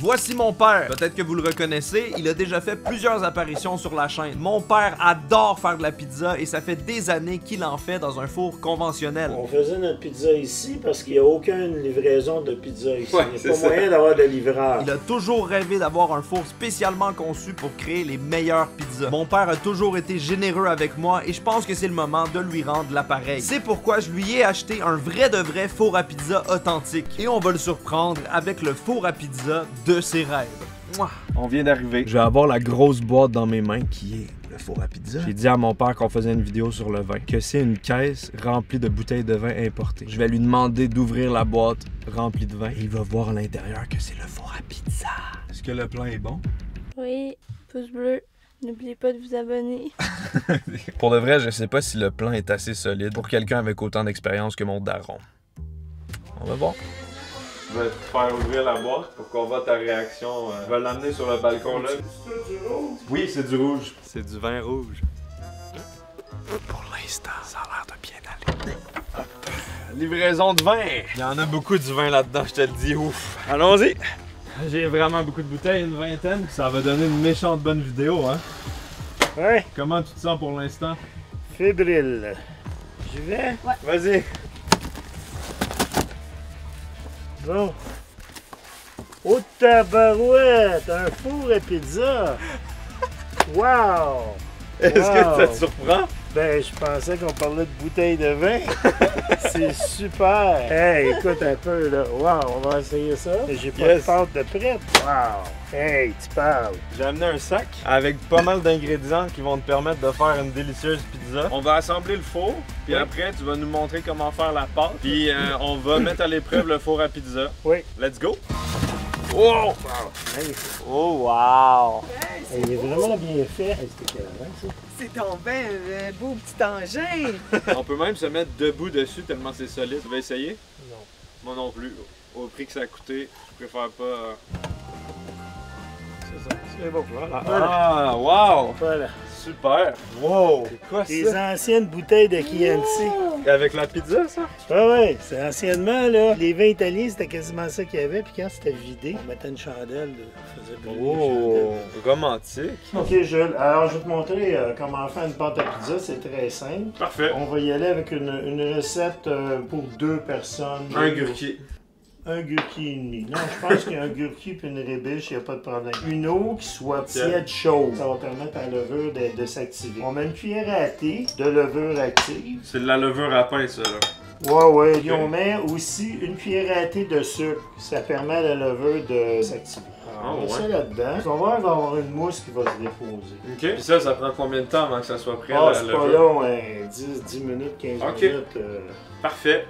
Voici mon père. Peut-être que vous le reconnaissez, il a déjà fait plusieurs apparitions sur la chaîne. Mon père adore faire de la pizza et ça fait des années qu'il en fait dans un four conventionnel. On faisait notre pizza ici parce qu'il n'y a aucune livraison de pizza ici. Ouais, il n'y a pas moyen d'avoir de livreur. Il a toujours rêvé d'avoir un four spécialement conçu pour créer les meilleures pizzas. Mon père a toujours été généreux avec moi et je pense que c'est le moment de lui rendre l'appareil. C'est pourquoi je lui ai acheté un vrai de vrai four à pizza authentique. Et on va le surprendre avec le four à pizza de ses rêves. Mouah. On vient d'arriver. Je vais avoir la grosse boîte dans mes mains qui est le four à pizza. J'ai dit à mon père qu'on faisait une vidéo sur le vin, que c'est une caisse remplie de bouteilles de vin importées. Je vais lui demander d'ouvrir la boîte remplie de vin et il va voir à l'intérieur que c'est le four à pizza. Est-ce que le plan est bon? Oui, pouce bleu. N'oubliez pas de vous abonner. Pour de vrai, je sais pas si le plan est assez solide pour quelqu'un avec autant d'expérience que mon daron. On va voir. Je vais te faire ouvrir la boîte pour qu'on voit ta réaction. Je vais l'amener sur le balcon là. C'est du rouge? Oui, c'est du rouge. C'est du vin rouge. Pour l'instant, ça a l'air de bien aller. Hop. Livraison de vin. Il y en a beaucoup du vin là-dedans, je te le dis. Ouf. Allons-y. J'ai vraiment beaucoup de bouteilles, une vingtaine. Ça va donner une méchante bonne vidéo, hein? Ouais. Comment tu te sens pour l'instant? Fébrile. J'y vais? Ouais. Vas-y. Bon. Oh tabarouette! Un four à pizza! Wow! Est-ce que ça te surprend? Ben, je pensais qu'on parlait de bouteilles de vin. C'est super! Hey, écoute un peu, là. Wow, on va essayer ça. J'ai pas de pâte de prête. Wow! Hey, tu parles! J'ai amené un sac avec pas mal d'ingrédients qui vont te permettre de faire une délicieuse pizza. On va assembler le four, puis après, tu vas nous montrer comment faire la pâte. Puis on va mettre à l'épreuve le four à pizza. Oui. Let's go! Oh! Magnifique. Oh, wow! Hey, il est vraiment bien fait. Hey, c'était carrément, ça. C'est tombé un beau petit engin! On peut même se mettre debout dessus tellement c'est solide. Tu vas essayer? Non. Moi non plus. Au prix que ça a coûté, je préfère pas... C'est ça. C'est bon. Voilà. Ah, wow! Voilà. Super! Wow! C'est quoi Des ça? anciennes bouteilles de Chianti. Avec la pizza, ça? Ah ouais, c'est anciennement, là. Les vins italiens, c'était quasiment ça qu'il y avait. Puis quand c'était vidé, on mettait une chandelle, on faisait brûler une Oh! chandelle. Romantique! Ok, Jules. Alors, je vais te montrer comment faire une pâte à pizza. C'est très simple. Parfait! On va y aller avec une recette pour 2 personnes. Un gurki. Un gurki et demi. Non, je pense qu'un gurki puis une rébiche, il n'y a pas de problème. Une eau qui soit tiède chaude. Ça va permettre à la levure de s'activer. On met une cuillère à thé de levure active. C'est de la levure à pain, ça, là. Ouais, ouais. Et on met aussi une cuillère à thé de sucre. Ça permet à la levure de s'activer. Alors, on met ça là-dedans. Tu vas voir, il va y avoir une mousse qui va se déposer. OK. Puis ça prend combien de temps avant que ça soit prêt, Ah, la c'est pas levure? long, hein. 10 minutes, 15 Ok. minutes. Parfait.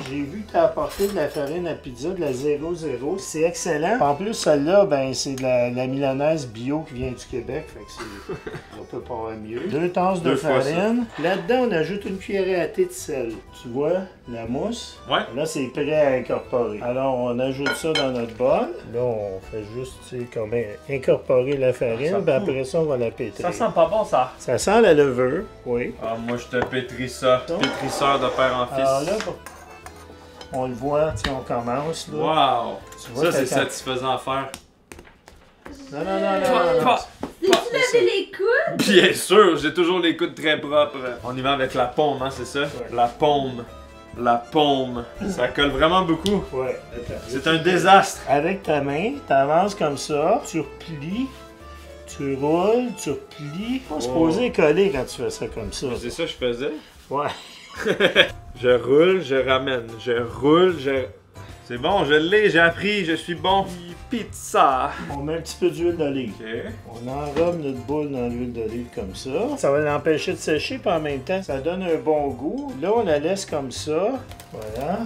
J'ai vu que tu as apporté de la farine à pizza, de la 0,0. C'est excellent. En plus, celle-là, ben, c'est de la milanaise bio qui vient du Québec. Fait que c'est... on peut pas avoir mieux. 2 tasses de farine. Là-dedans, on ajoute une cuillerée à thé de sel. Tu vois, la mousse. Ouais. Là, c'est prêt à incorporer. Alors, on ajoute ça dans notre bol. Là, on fait juste, tu sais, comme incorporer la farine. Puis après ça, on va la pétrir. Ça sent pas bon, ça. Ça sent la levure, oui. Ah, moi, je te pétris ça. Pétrisseur de père en fils. Alors là, on le voit, tu sais, on commence, là. Wow! Tu vois, Ça, c'est quand- satisfaisant à faire. Non, non, non, non, non. T'as-tu lavé les coudes? Bien sûr, j'ai toujours les coudes très propres. On y va avec la paume, hein, c'est ça? La paume. La paume. Ça colle vraiment beaucoup. Ouais, attends. C'est un désastre. Avec ta main, tu avances comme ça, tu replies, tu roules, tu replies. On se poser coller quand tu fais ça comme ça. C'est ça que je faisais. Ouais. Je roule, je ramène. Je roule, je... C'est bon, je l'ai, j'ai appris, je suis bon. Pizza. On met un petit peu d'huile d'olive. OK. On enrobe notre boule dans l'huile d'olive comme ça. Ça va l'empêcher de sécher, puis en même temps, ça donne un bon goût. Là, on la laisse comme ça. Voilà.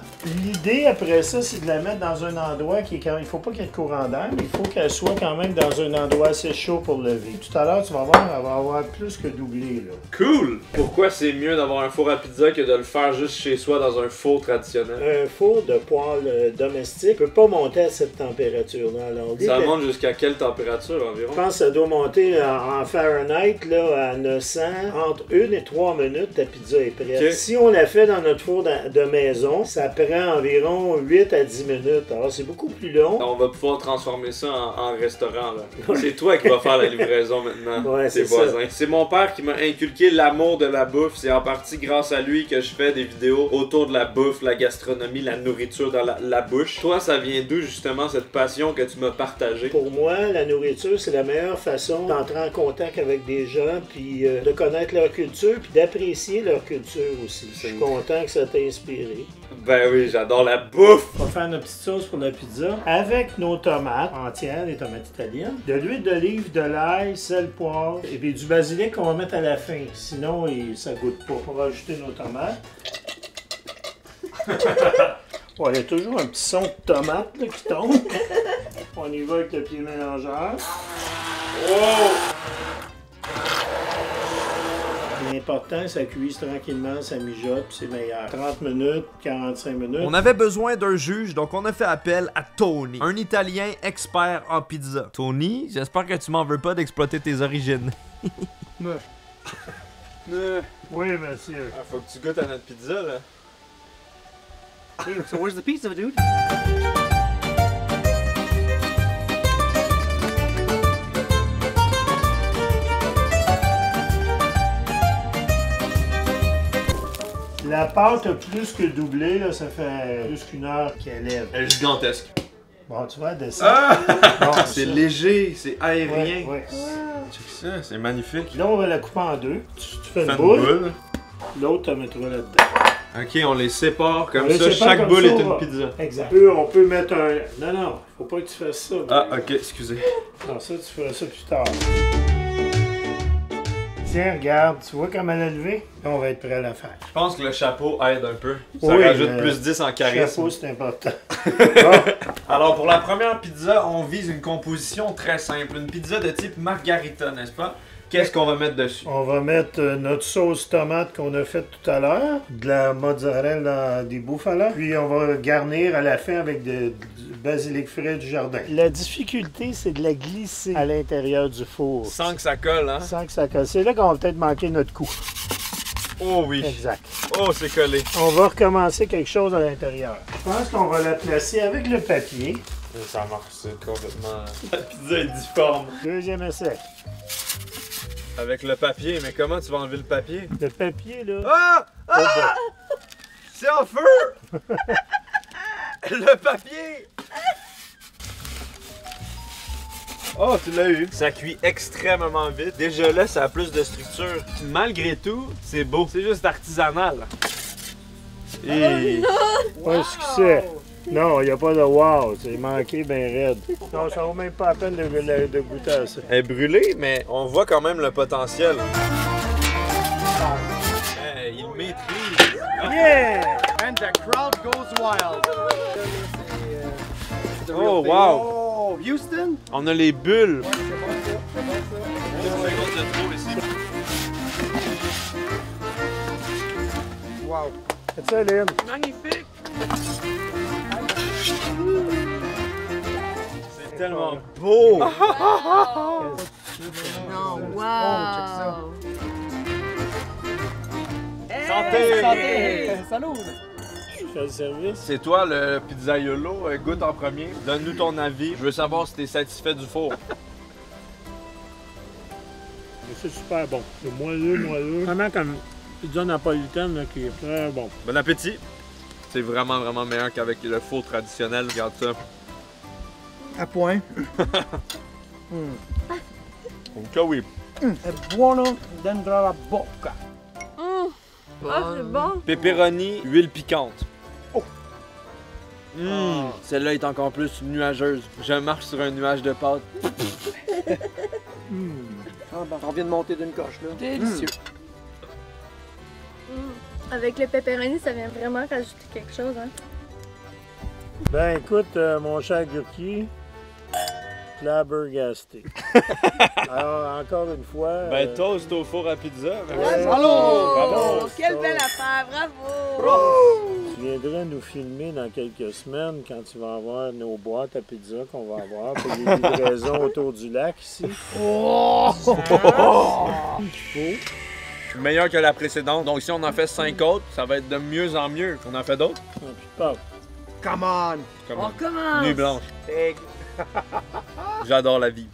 L'idée, après ça, c'est de la mettre dans un endroit qui est quand même... Il faut pas qu'il y ait de courant d'air, mais il faut qu'elle soit quand même dans un endroit assez chaud pour lever. Tout à l'heure, tu vas voir, elle va avoir plus que doublé, là. Cool! Pourquoi c'est mieux d'avoir un four à pizza que de le faire juste chez soi dans un four traditionnel? Un four de poêle domestique peut pas monter à cette température-là. Alors, ça monte jusqu'à quelle température environ? Je pense que ça doit monter en Fahrenheit là, à 900. Entre 1 et 3 minutes, ta pizza est prête. Okay. Si on la fait dans notre four de maison, ça prend environ 8 à 10 minutes. Alors, c'est beaucoup plus long. On va pouvoir transformer ça en restaurant. Ouais. C'est toi qui vas faire la livraison maintenant, ouais, tes voisins. C'est mon père qui m'a inculqué l'amour de la bouffe. C'est en partie grâce à lui que je fais des vidéos autour de la bouffe, la gastronomie, la nourriture dans la bouche. Toi, ça vient d'où justement cette passion que tu m'as partagée? Pour moi, la nourriture, c'est la meilleure façon d'entrer en contact avec des gens, puis de connaître leur culture, puis d'apprécier leur culture aussi. Je suis content que ça t'ait inspiré. Ben oui, j'adore la bouffe! On va faire notre petite sauce pour la pizza avec nos tomates entières, les tomates italiennes, de l'huile d'olive, de l'ail, sel, poivre, et puis du basilic qu'on va mettre à la fin. Sinon, ça goûte pas. On va ajouter nos tomates. Bon, il y a toujours un petit son de tomate là, qui tombe. On y va avec le pied mélangeur. Oh! L'important, ça cuise tranquillement, ça mijote, c'est meilleur. 30 minutes, 45 minutes. On avait besoin d'un juge, donc on a fait appel à Tony, un Italien expert en pizza. Tony, j'espère que tu m'en veux pas d'exploiter tes origines. Oui, monsieur. Ah, faut que tu goûtes à notre pizza, là. So where's the pizza, dude? La pâte a plus que doublé, là, ça fait plus qu'une heure qu'elle lève. Elle est gigantesque. Bon, tu vois, elle descend. Ah! Bon, c'est léger, c'est aérien. Ouais. Check ça, c'est magnifique. Là, on va la couper en deux. Tu fais une boule. L'autre, tu la mettras là-dedans. Ok, on les sépare comme ça. Chaque boule est une pizza. Exact. On peut mettre un... Non, faut pas que tu fasses ça. Ah, ok, excusez. Non, ça, tu feras ça plus tard. Tiens, regarde, tu vois comme elle a levé? Là, on va être prêt à la faire. Je pense que le chapeau aide un peu. Ça rajoute plus 10 en charisme. Le chapeau, c'est important. Bon. Alors, pour la première pizza, on vise une composition très simple. Une pizza de type margarita, n'est-ce pas? Qu'est-ce qu'on va mettre dessus? On va mettre notre sauce tomate qu'on a faite tout à l'heure, de la mozzarella des bufala, puis on va garnir à la fin avec du basilic frais du jardin. La difficulté, c'est de la glisser à l'intérieur du four. Sans que ça colle, hein? Sans que ça colle. C'est là qu'on va peut-être manquer notre coup. Oh oui. Exact. Oh, c'est collé. On va recommencer quelque chose à l'intérieur. Je pense qu'on va la placer avec le papier. Ça marche, c'est complètement... La pizza est difforme. Deuxième essai. Avec le papier, mais comment tu vas enlever le papier? Le papier, là... Ah! Ah! C'est en feu! Le papier! Oh, tu l'as eu! Ça cuit extrêmement vite. Déjà là, ça a plus de structure. Malgré tout, c'est beau. C'est juste artisanal. Et... Pas un succès. Non, il n'y a pas de wow, c'est manqué bien raide. Non, ça vaut même pas la peine de goûter à ça. Elle est brûlée, mais on voit quand même le potentiel. Hey, il maîtrise. Yeah! And the crowd goes wild. Oh, wow! Oh, Houston? On a les bulles. Wow. C'est ça, Lynn? Magnifique! C'est tellement beau! Non, wow! Santé! Santé! Salut! Je fais le service. C'est toi le pizzaiolo, goûte en premier. Donne-nous ton avis. Je veux savoir si t'es satisfait du four. C'est super bon. C'est moelleux. Vraiment comme pizza napolitaine là, qui est très bon. Bon appétit! C'est vraiment meilleur qu'avec le four traditionnel. Regarde ça. À point. Ok, oui. È buono dentro la bocca. Ah, c'est bon. Pepperoni, huile piquante. Oh! Celle-là est encore plus nuageuse. Je marche sur un nuage de pâte. Ah, ben, on vient de monter d'une coche, là. Délicieux. Avec le pepperoni, ça vient vraiment rajouter quelque chose, hein? Ben écoute, mon cher Gurki, flabbergasté. Alors, encore une fois... Ben toast au four à pizza. Bravo! Bravo! Quelle belle affaire, bravo! viendras nous filmer dans quelques semaines quand tu vas avoir nos boîtes à pizza qu'on va avoir pour les livraisons autour du lac ici. Oh! Meilleur que la précédente. Donc, si on en fait 5 autres, ça va être de mieux en mieux. On en fait d'autres? Come on! Comment? On commence! Nuit blanche. J'adore la vie.